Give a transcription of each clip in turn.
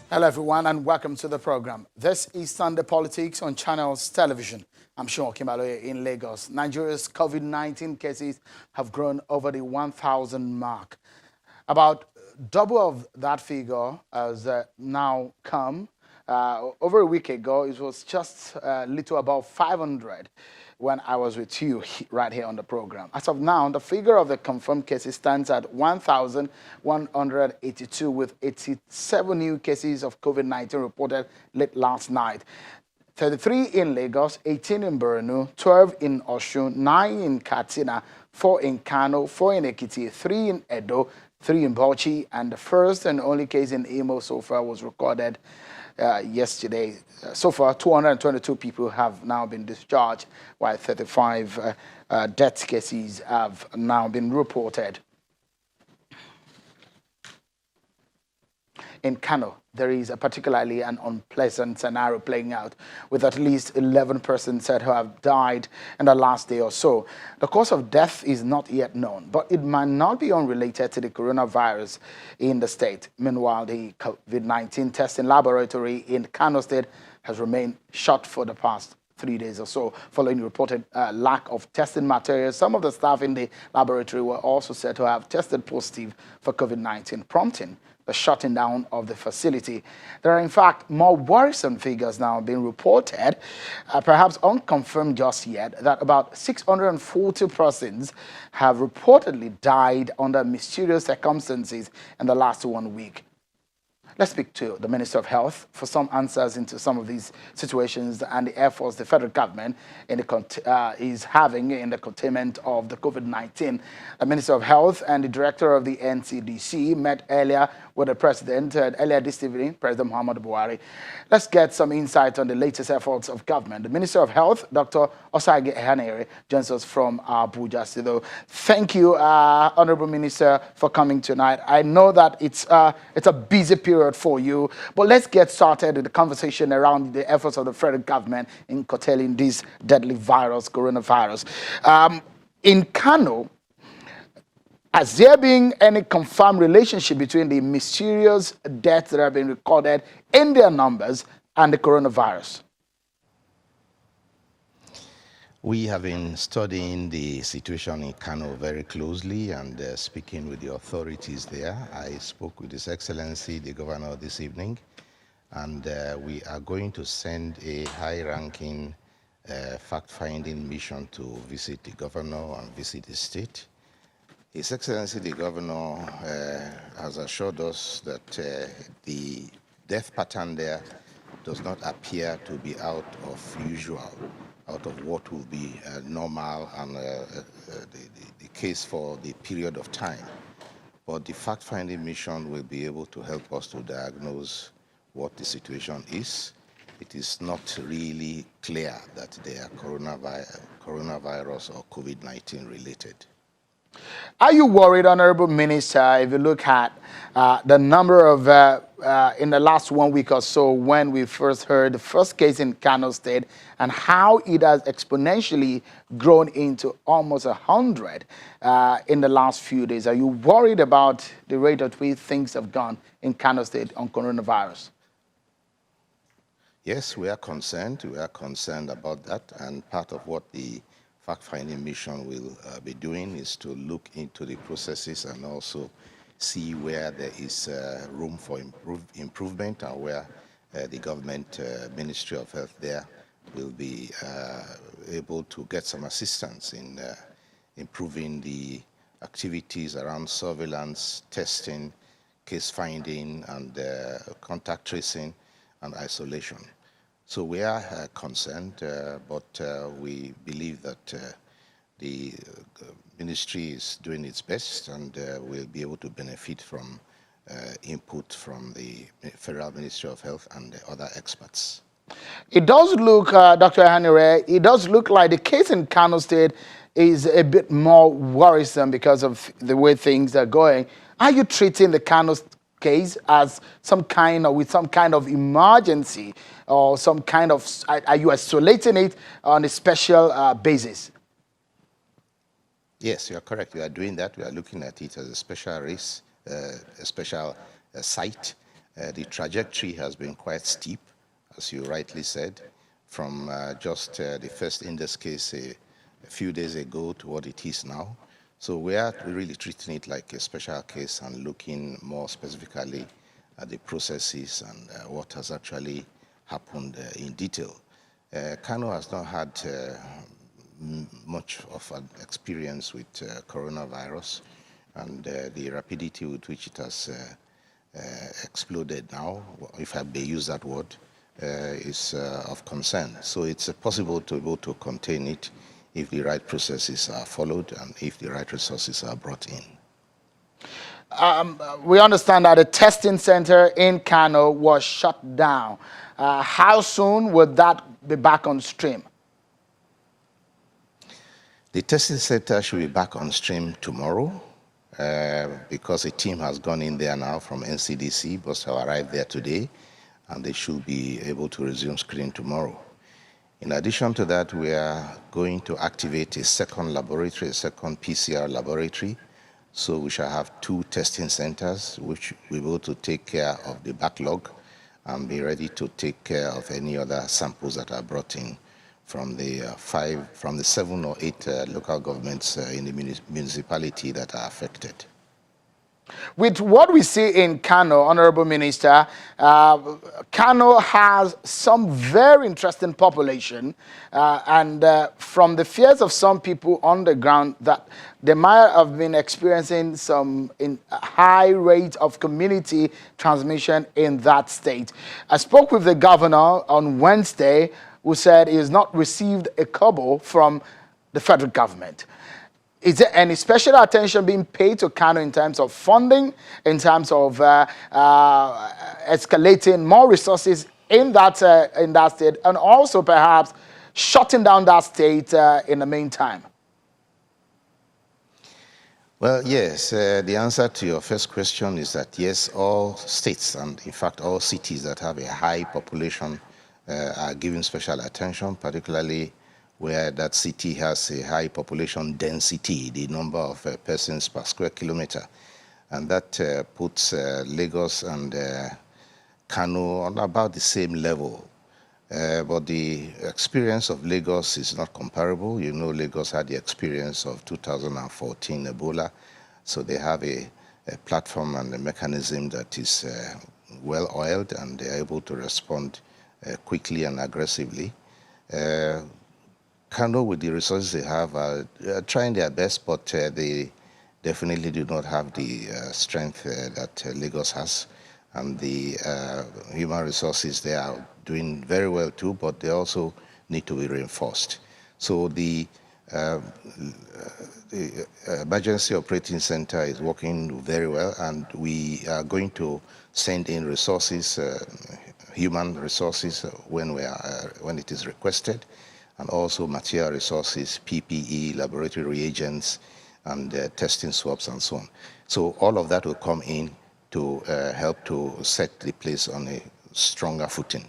Hello, everyone, and welcome to the program. This is Sunday Politics on Channels Television. I'm Sean Kimaloye in Lagos. Nigeria's COVID-19 cases have grown over the 1,000 mark. About double of that figure has now come. Over a week ago, it was just a little above 500 when I was with you right here on the program. As of now, the figure of the confirmed cases stands at 1,182 with 87 new cases of COVID-19 reported late last night. 33 in Lagos, 18 in Borno, 12 in Osun, 9 in Katsina, 4 in Kano, 4 in Ekiti, 3 in Edo, 3 in Bauchi, and the first and only case in Imo so far was recorded yesterday. So far, 222 people have now been discharged, while 35 death cases have now been reported. In Kano, there is particularly an unpleasant scenario playing out, with at least 11 persons said who have died in the last day or so. The cause of death is not yet known, but it might not be unrelated to the coronavirus in the state. Meanwhile, the COVID-19 testing laboratory in Kano State has remained shut for the past 3 days or so, following reported lack of testing materials. Some of the staff in the laboratory were also said to have tested positive for COVID-19, prompting the shutting down of the facility. There are, in fact, more worrisome figures now being reported, perhaps unconfirmed just yet, that about 640 persons have reportedly died under mysterious circumstances in the last 1 week. Let's speak to the Minister of Health for some answers into some of these situations and the efforts the federal government is having in the containment of the COVID-19. The Minister of Health and the Director of the NCDC met earlier with the President earlier this evening, President Muhammadu Buhari. Let's get some insight on the latest efforts of government. The Minister of Health, Dr. Osage Ehanire, joins us from Abuja. So thank you, Honorable Minister, for coming tonight. I know that it's a busy period for you, but let's get started with the conversation around the efforts of the federal government in curtailing this deadly virus, coronavirus. In Kano, has there been any confirmed relationship between the mysterious deaths that have been recorded in their numbers and the coronavirus? We have been studying the situation in Kano very closely and speaking with the authorities there. I spoke with His Excellency, the Governor, this evening, and we are going to send a high-ranking fact-finding mission to visit the Governor and visit the state. His Excellency, the Governor, has assured us that the death pattern there does not appear to be out of usual, out of what will be normal and the case for the period of time. But the fact-finding mission will be able to help us to diagnose what the situation is. It is not really clear that they are coronavirus or COVID-19 related. Are you worried, Honorable Minister, if you look at the number of, in the last 1 week or so, when we first heard the first case in Kano State and how it has exponentially grown into almost 100 in the last few days? Are you worried about the rate at which things have gone in Kano State on coronavirus? Yes, we are concerned. We are concerned about that, and part of what the fact-finding mission will be doing is to look into the processes and also see where there is room for improvement and where the government Ministry of Health there will be able to get some assistance in improving the activities around surveillance, testing, case finding, and contact tracing and isolation. So we are concerned, but we believe that the ministry is doing its best and will be able to benefit from input from the Federal Ministry of Health and the other experts. It does look, Dr. Ehanire, it does look like the case in Kano State is a bit more worrisome because of the way things are going. Are you treating the Kano case as some kind of emergency, or some kind of, are you isolating it on a special basis? Yes, you are correct. We are doing that. We are looking at it as a special race, a special site, The trajectory has been quite steep, as you rightly said, from just the first index case a few days ago to what it is now. So we are really treating it like a special case and looking more specifically at the processes and what has actually happened in detail. Kano has not had much of an experience with coronavirus, and the rapidity with which it has exploded now, if I may use that word, is of concern. So it's possible to be able to contain it if the right processes are followed and if the right resources are brought in. We understand that the testing center in Kano was shut down. How soon would that be back on stream? The testing center should be back on stream tomorrow because a team has gone in there now from NCDC, but have arrived there today, and they should be able to resume screening tomorrow. In addition to that, we are going to activate a second laboratory, a second PCR laboratory. So we shall have 2 testing centers, which will be able to take care of the backlog and be ready to take care of any other samples that are brought in from the 7 or 8 local governments in the municipality that are affected. With what we see in Kano, Honorable Minister, Kano has some very interesting population, and from the fears of some people on the ground that they might have been experiencing some high rate of community transmission in that state. I spoke with the governor on Wednesday, who said he has not received a kobo from the federal government. Is there any special attention being paid to Kano in terms of funding, in terms of escalating more resources in that state, and also perhaps shutting down that state in the meantime? Well, yes, the answer to your first question is that yes, all states and in fact all cities that have a high population are given special attention, particularly where that city has a high population density, the number of persons per square kilometer. And that puts Lagos and Kano on about the same level. But the experience of Lagos is not comparable. You know, Lagos had the experience of 2014 Ebola. So they have a platform and a mechanism that is well-oiled, and they're able to respond quickly and aggressively. Kano, with the resources they have, are trying their best, but they definitely do not have the strength that Lagos has. And the human resources, they are doing very well too, but they also need to be reinforced. So the Emergency Operating Center is working very well, and we are going to send in resources, human resources, when it is requested, and also material resources, PPE, laboratory reagents, and testing swabs and so on. So all of that will come in to help to set the place on a stronger footing.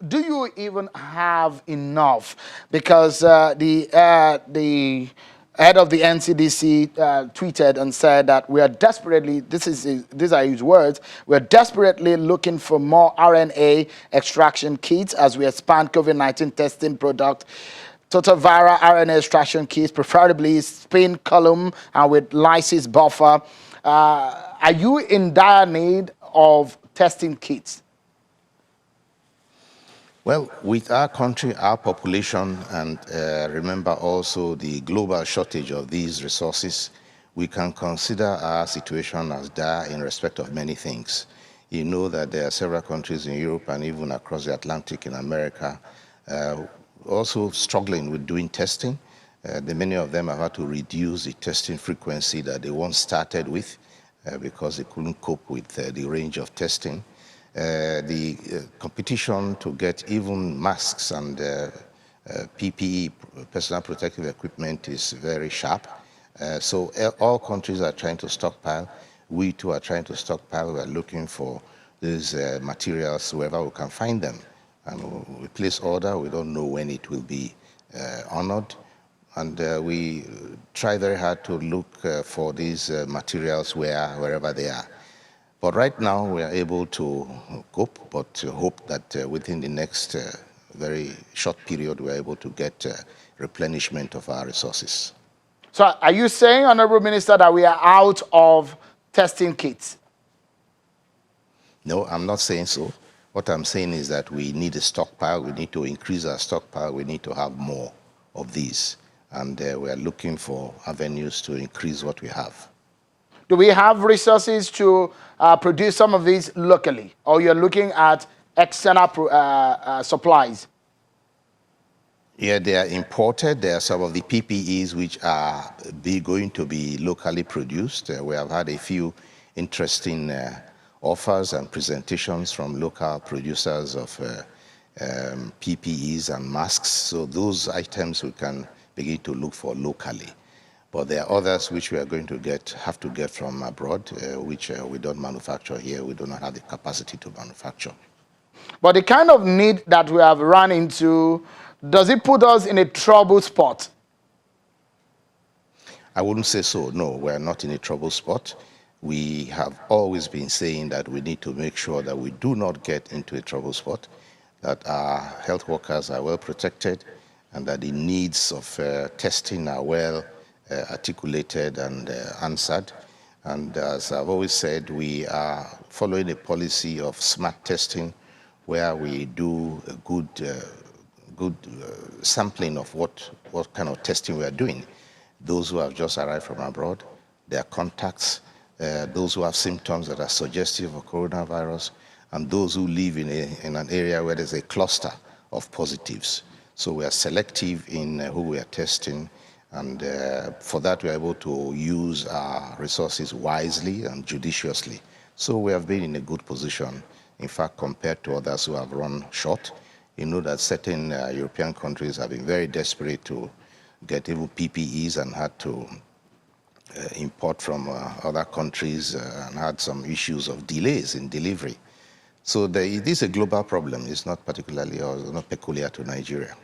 Do you even have enough? Because the head of the NCDC tweeted and said that we are desperately, these are his words, we're desperately looking for more RNA extraction kits as we expand COVID-19 testing product. Total viral RNA extraction kits, preferably spin column and with lysis buffer. Are you in dire need of testing kits? Well, with our country, our population, and remember also the global shortage of these resources, we can consider our situation as dire in respect of many things. You know that there are several countries in Europe and even across the Atlantic in America also struggling with doing testing. Many of them have had to reduce the testing frequency that they once started with because they couldn't cope with the range of testing. The competition to get even masks and PPE, personal protective equipment, is very sharp. So all countries are trying to stockpile. We too are trying to stockpile. We're looking for these materials wherever we can find them. And we place order. We don't know when it will be honored. And we try very hard to look for these materials wherever they are. But right now, we are able to cope, but hope that within the next very short period, we are able to get replenishment of our resources. So are you saying, Honorable Minister, that we are out of testing kits? No, I'm not saying so. What I'm saying is that we need a stockpile. We need to increase our stockpile. We need to have more of these. And we are looking for avenues to increase what we have. Do we have resources to produce some of these locally? Or you're looking at external supplies? Yeah, they are imported. There are some of the PPEs which are going to be locally produced. We have had a few interesting offers and presentations from local producers of PPEs and masks. So those items we can begin to look for locally. But there are others which we are going to have to get from abroad, which we don't manufacture here. We do not have the capacity to manufacture. But the kind of need that we have run into, does it put us in a trouble spot? I wouldn't say so. No, we're not in a trouble spot. We have always been saying that we need to make sure that we do not get into a trouble spot, that our health workers are well protected, and that the needs of testing are well articulated and answered. And as I've always said, we are following a policy of smart testing, where we do a good sampling of what kind of testing we are doing. Those who have just arrived from abroad, their contacts, those who have symptoms that are suggestive of coronavirus, and those who live in an area where there's a cluster of positives. So we are selective in who we are testing, and for that we are able to use our resources wisely and judiciously. So we have been in a good position, in fact, compared to others who have run short. You know that certain European countries have been very desperate to get even PPEs and had to import from other countries and had some issues of delays in delivery. So this is a global problem. It's not particularly or not peculiar to Nigeria.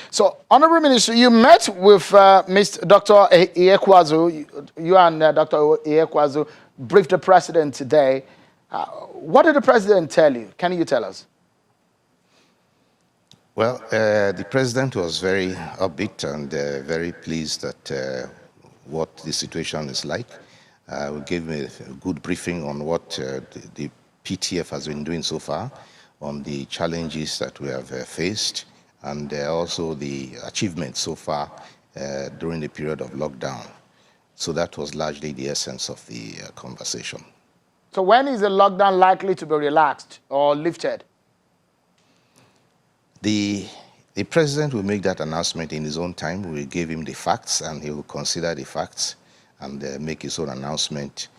So, Honorable Minister, you met with Mr. Dr. Iyekwazu. You and Dr. Iyekwazu briefed the president today. What did the president tell you? Can you tell us? Well, the president was very upbeat and very pleased at what the situation is like. We gave him a good briefing on what the PTF has been doing so far, on the challenges that we have faced, and also the achievements so far during the period of lockdown. So that was largely the essence of the conversation. So when is the lockdown likely to be relaxed or lifted? The president will make that announcement in his own time. We gave him the facts, and he will consider the facts and make his own announcement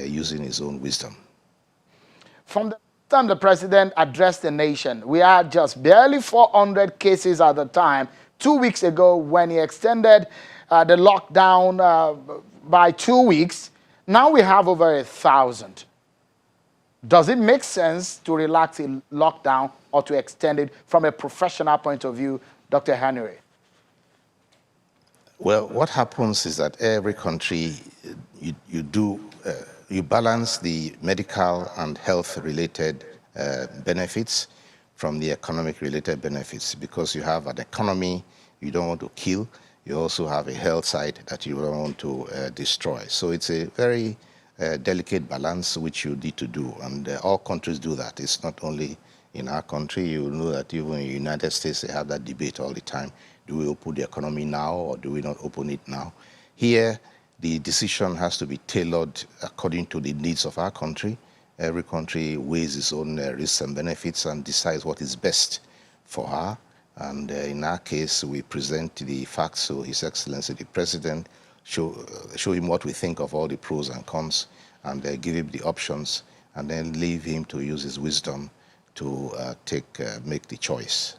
using his own wisdom. From the time the president addressed the nation, we had just barely 400 cases at the time. 2 weeks ago, when he extended the lockdown by 2 weeks, now we have over 1,000. Does it make sense to relax a lockdown or to extend it from a professional point of view, Dr. Ehanire? Well, what happens is that every country, you balance the medical and health-related benefits from the economic-related benefits, because you have an economy you don't want to kill. You also have a health side that you don't want to destroy. So it's a very delicate balance which you need to do, and all countries do that. It's not only in our country. You know that even in the United States they have that debate all the time. Do we open the economy now or do we not open it now? Here, the decision has to be tailored according to the needs of our country. Every country weighs its own risks and benefits and decides what is best for her. And in our case, we present the facts to His Excellency the President, show him what we think of all the pros and cons, and give him the options, and then leave him to use his wisdom to make the choice.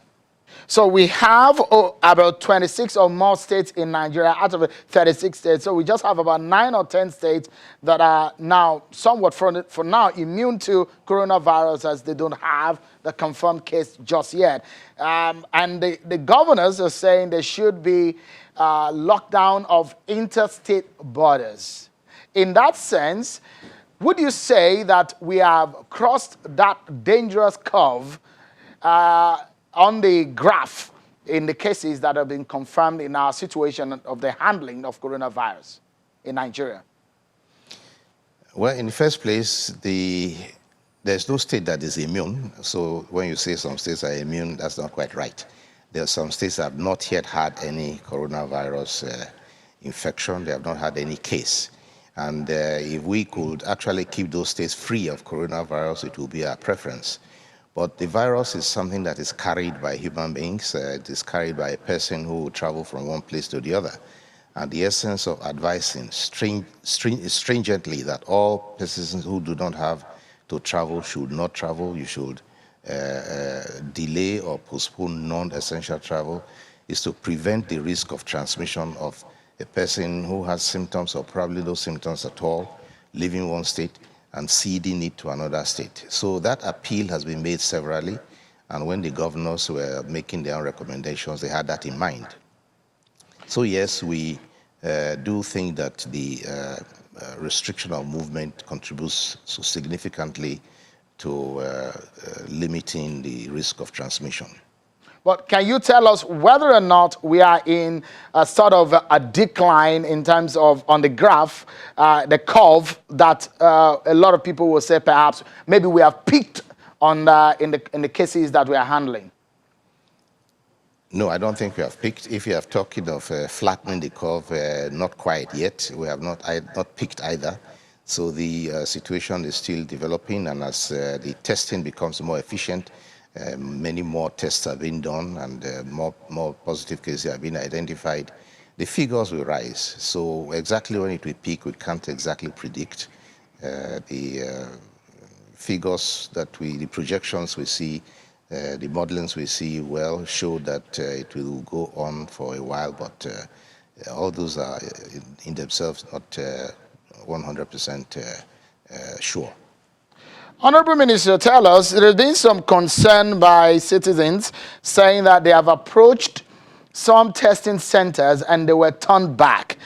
So we have about 26 or more states in Nigeria out of 36 states. So we just have about 9 or 10 states that are now somewhat, for now, immune to coronavirus, as they don't have the confirmed case just yet. And the governors are saying there should be lockdown of interstate borders. In that sense, would you say that we have crossed that dangerous curve on the graph in the cases that have been confirmed in our situation of the handling of coronavirus in Nigeria? Well, in the first place, there's no state that is immune. So when you say some states are immune, that's not quite right. There are some states that have not yet had any coronavirus infection. They have not had any case. And if we could actually keep those states free of coronavirus, it would be our preference. But the virus is something that is carried by human beings. It is carried by a person who will travel from one place to the other. And the essence of advising stringently that all persons who do not have to travel should not travel. You should delay or postpone non-essential travel is to prevent the risk of transmission of a person who has symptoms or probably no symptoms at all, leaving one state and seeding it to another state. So that appeal has been made severally, and when the governors were making their own recommendations, they had that in mind. So yes, we do think that the restriction of movement contributes so significantly to limiting the risk of transmission. But can you tell us whether or not we are in a sort of a decline in terms of, on the graph, the curve that a lot of people will say perhaps maybe we have peaked on in the cases that we are handling? No, I don't think we have peaked. If you are talking of flattening the curve, not quite yet. We have not peaked either. So the situation is still developing, and as the testing becomes more efficient, many more tests have been done, and more positive cases have been identified, the figures will rise. So exactly when it will peak, we can't exactly predict. The figures that the projections we see, the modelings we see show that it will go on for a while, but all those are in themselves not 100% sure. Honorable Minister, tell us, there has been some concern by citizens saying that they have approached some testing centers and they were turned back.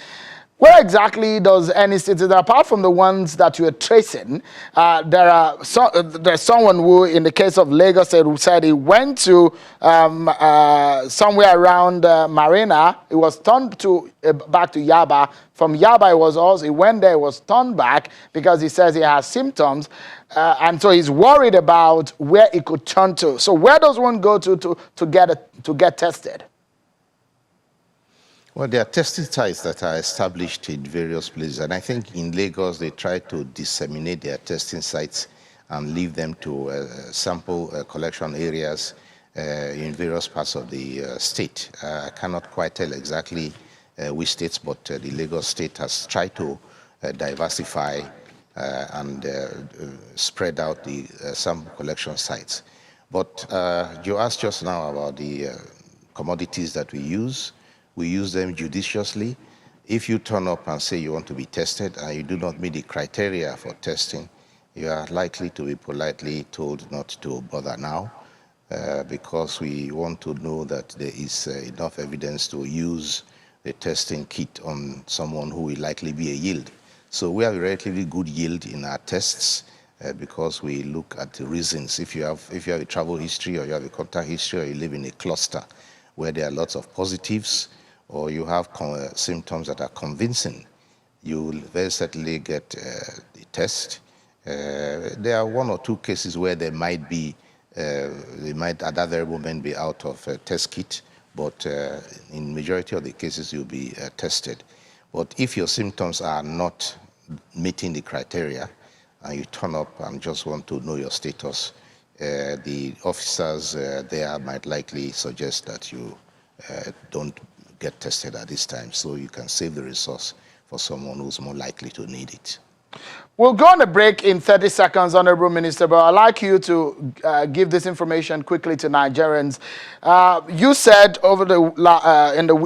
Where exactly does any citizen, apart from the ones that you are tracing, there's someone who, in the case of Lagos, who said he went to somewhere around Marina. He was turned back to Yaba. From Yaba, he went there, he was turned back because he says he has symptoms. And so he's worried about where he could turn to. So where does one go to get tested? Well, there are testing sites that are established in various places, and I think in Lagos they try to disseminate their testing sites and leave them to sample collection areas in various parts of the state. I cannot quite tell exactly which states, but the Lagos state has tried to diversify and spread out the sample collection sites. But you asked just now about the commodities that we use. We use them judiciously. If you turn up and say you want to be tested and you do not meet the criteria for testing, you are likely to be politely told not to bother now because we want to know that there is enough evidence to use the testing kit on someone who will likely be a yield. So we have a relatively good yield in our tests because we look at the reasons. If you have a travel history, or you have a contact history, or you live in a cluster where there are lots of positives, or you have symptoms that are convincing, you will very certainly get the test. There are one or two cases where they might at that very moment be out of a test kit, but in majority of the cases you'll be tested. But if your symptoms are not meeting the criteria and you turn up and just want to know your status, the officers there might likely suggest that you don't get tested at this time, so you can save the resource for someone who's more likely to need it. We'll go on a break in 30 seconds, Honorable Minister, but I'd like you to give this information quickly to Nigerians. You said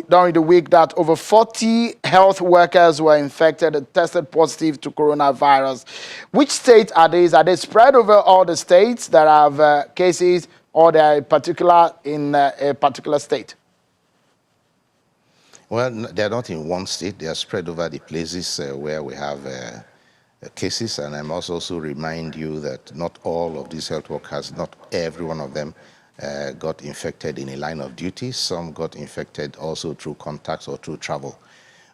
during the week that over 40 health workers were infected and tested positive to coronavirus. Which states are these? Are they spread over all the states that have cases, or they are in a particular state? Well, they're not in one state. They are spread over the places where we have cases, and I must also remind you that not all of these health workers, not every one of them got infected in a line of duty. Some got infected also through contacts or through travel.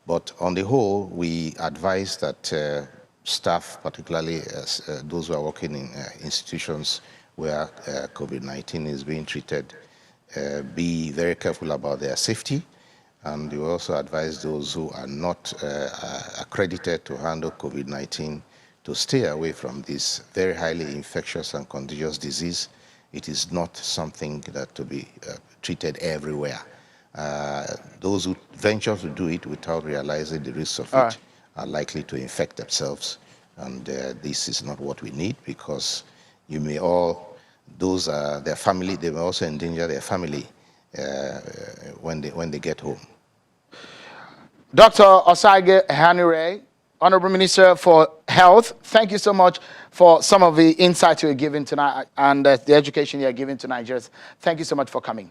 But on the whole, we advise that staff, particularly those who are working in institutions where COVID-19 is being treated, be very careful about their safety. And we also advise those who are not accredited to handle COVID-19 to stay away from this very highly infectious and contagious disease. It is not something that to be treated everywhere. Those who venture to do it without realizing the risks of it are likely to infect themselves. And this is not what we need, because you may all, those are their family, they may also endanger their family when they get home. Dr. Osagie Ehanire, Honorable Minister for Health, thank you so much for some of the insights you're giving tonight and the education you're giving to Nigerians. Thank you so much for coming.